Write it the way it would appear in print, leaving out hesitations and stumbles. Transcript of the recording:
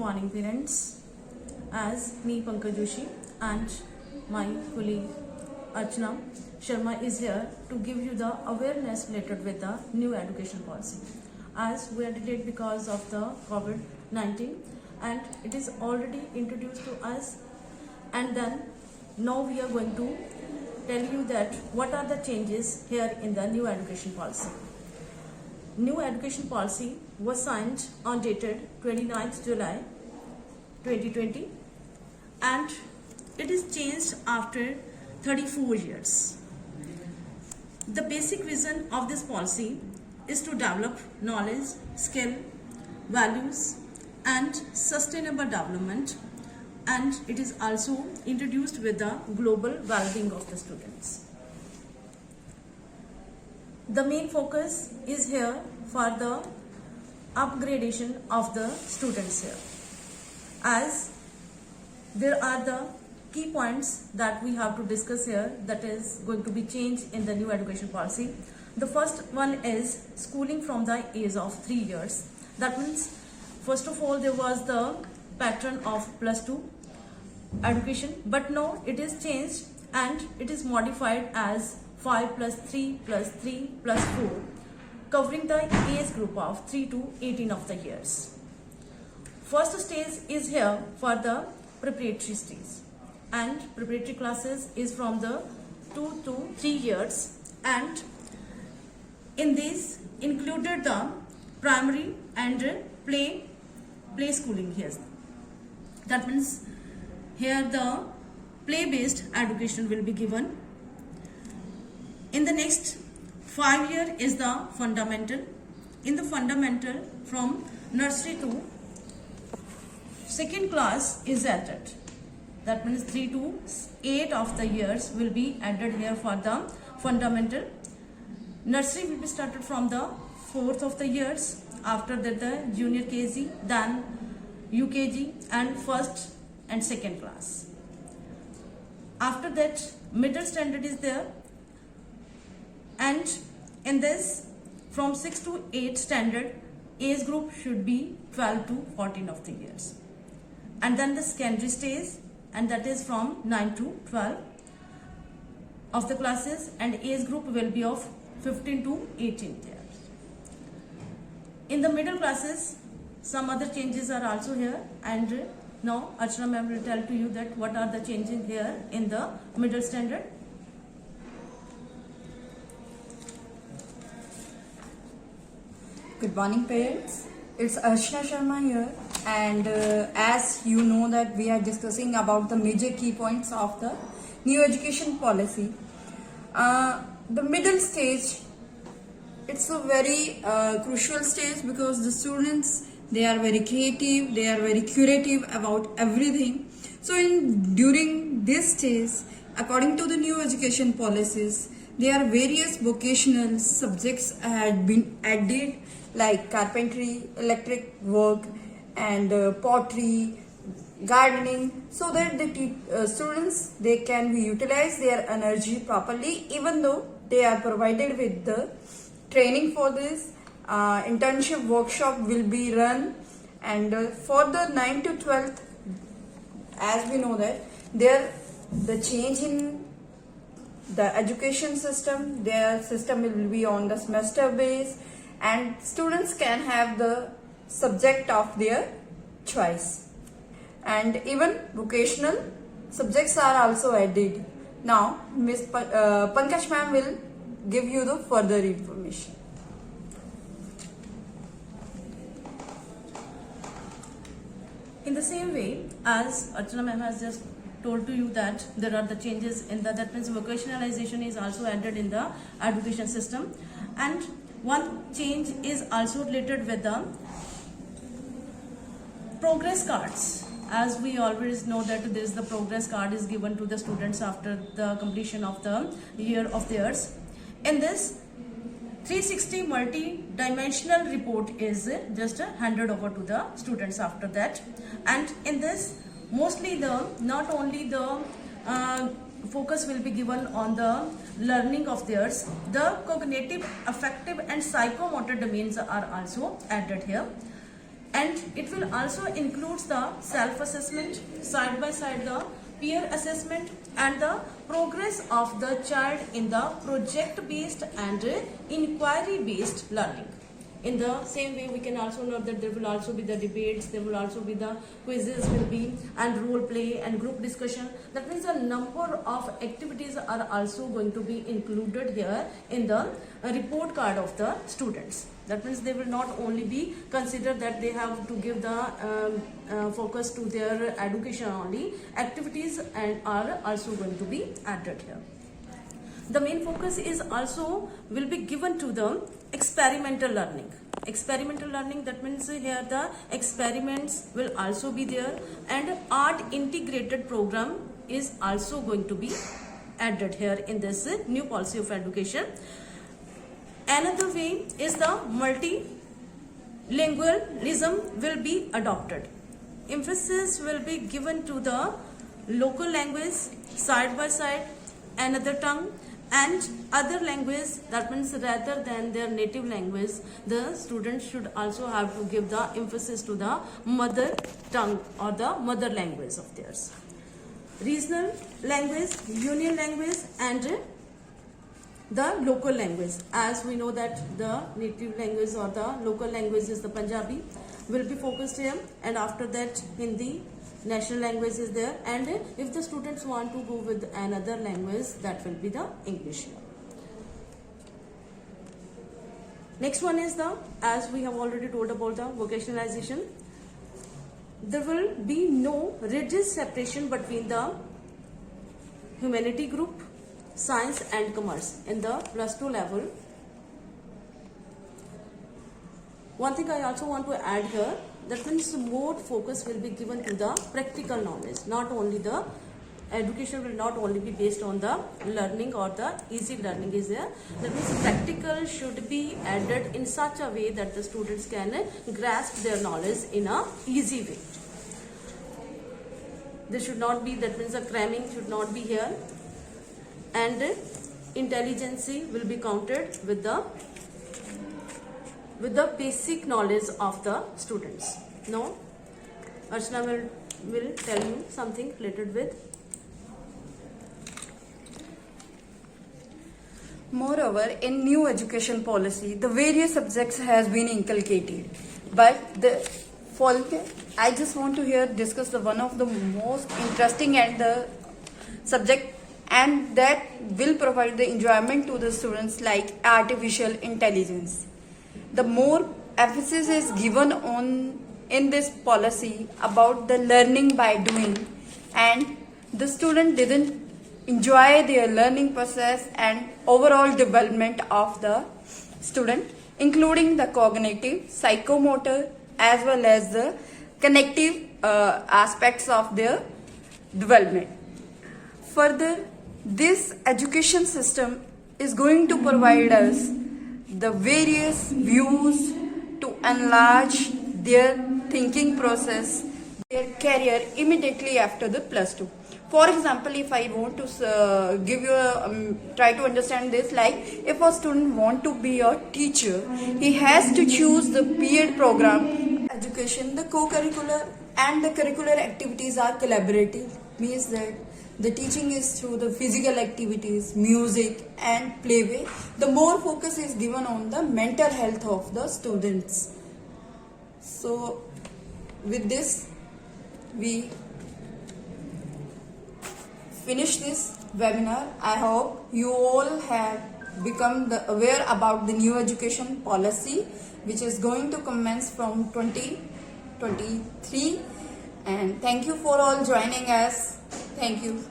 morning parents. As me Pankaj Joshi and my colleague Archana Sharma is here to give you the awareness related with the new education policy. As we are delayed because of the COVID-19 and it is already introduced to us, and then now we are going to tell you that what are the changes here in the new education policy. New education policy was signed on dated 29th July 2020 and it is changed after 34 years. The basic vision of this policy is to develop knowledge, skill, values and sustainable development, and it is also introduced with the global well-being of the students. The main focus is here for the upgradation of the students here, as there are the key points that we have to discuss here that is going to be changed in the new education policy. The first one is schooling from the age of 3 years. That means first of all there was the pattern of +2 education, but now it is changed and it is modified as 5 + 3 + 3 + 4, covering the age group of 3 to 18 of the years. First stage is here for the preparatory stage, and preparatory classes is from the 2 to 3 years, and in these included the primary and play schooling here. That means here the play based education will be given. In the next 5 years is the fundamental. In the fundamental, from nursery to second class is added. That means 3 to 8 of the years will be added here for the fundamental. Nursery will be started from the 4th of the years. After that the junior KG, then UKG and first and second class. After that middle standard is there, and in this from 6 to 8 standard age group should be 12 to 14 of the years, and then the secondary stage, and that is from 9 to 12 of the classes, and age group will be of 15 to 18 years. In the middle classes some other changes are also here, and now Archana ma'am will tell to you that what are the changes here in the middle standard. Good morning parents, it's Archana Sharma here, and as you know that we are discussing about the major key points of the new education policy. The middle stage, it's a very crucial stage because the students, they are very creative, they are very curative about everything. So during this stage, according to the new education policies, there are various vocational subjects had been added, like carpentry, electric work and pottery, gardening, so that the students, they can utilize their energy properly, even though they are provided with the training for this. Internship workshop will be run, and for the 9 to 12th, as we know that the change in the education system, their system will be on the semester base, and students can have the subject of their choice, and even vocational subjects are also added. Now Ms. Pankaj ma'am will give you the further information. In the same way as Archana ma'am has just told to you that there are the changes in that means vocationalization is also added in the education system, and one change is also related with the progress cards. As we always know that there is the progress card is given to the students after the completion of the year of theirs. In this 360 multi-dimensional report is just handed over to the students after that, and in this mostly not only the focus will be given on the learning of theirs, the cognitive, affective and psychomotor domains are also added here. and it will also include the self-assessment, side by side the peer assessment and the progress of the child in the project-based and inquiry-based learning. In the same way, we can also note that there will also be the debates, there will also be the quizzes will be, and role play and group discussion. That means a number of activities are also going to be included here in the report card of the students. That means they will not only be considered that they have to give the focus to their education only, activities and are also going to be added here. The main focus is also will be given to the experimental learning. Experimental learning, that means here the experiments will also be there, and art integrated program is also going to be added here in this new policy of education. Another way is the multilingualism will be adopted. Emphasis will be given to the local language side by side, another tongue and other language. That means rather than their native language, the students should also have to give the emphasis to the mother tongue or the mother language of theirs. Regional language, union language and the local language. As we know that the native language or the local language is the Punjabi, will be focused here, and after that Hindi, national language is there, and if the students want to go with another language, that will be the English. Next one is the, as we have already told about the vocationalization, there will be no rigid separation between the humanity group, science and commerce in the +2 level. One thing I also want to add here, that means more focus will be given to the practical knowledge. Not only the education will not only be based on the learning or the easy learning is there. That means practical should be added in such a way that the students can grasp their knowledge in a easy way. There should not be, that means a cramming should not be here, and intelligence will be counted with the basic knowledge of the students. Now, Archana will tell you something related with. Moreover, in new education policy, the various subjects has been inculcated. But the following, I just want to here discuss the one of the most interesting and the subject, and that will provide the enjoyment to the students, like artificial intelligence. The more emphasis is given on in this policy about the learning by doing, and the student didn't enjoy their learning process and overall development of the student, including the cognitive, psychomotor as well as the connective aspects of their development. Further, this education system is going to provide us the various views to enlarge their thinking process, their career immediately after the +2. For example, if I want to give you try to understand this, like if a student want to be a teacher, he has to choose the PED program. Education, the co-curricular and the curricular activities are collaborative, means that the teaching is through the physical activities, music and playway. The more focus is given on the mental health of the students. So with this, we finish this webinar. I hope you all have become aware about the new education policy, which is going to commence from 2023. And thank you for all joining us. Thank you.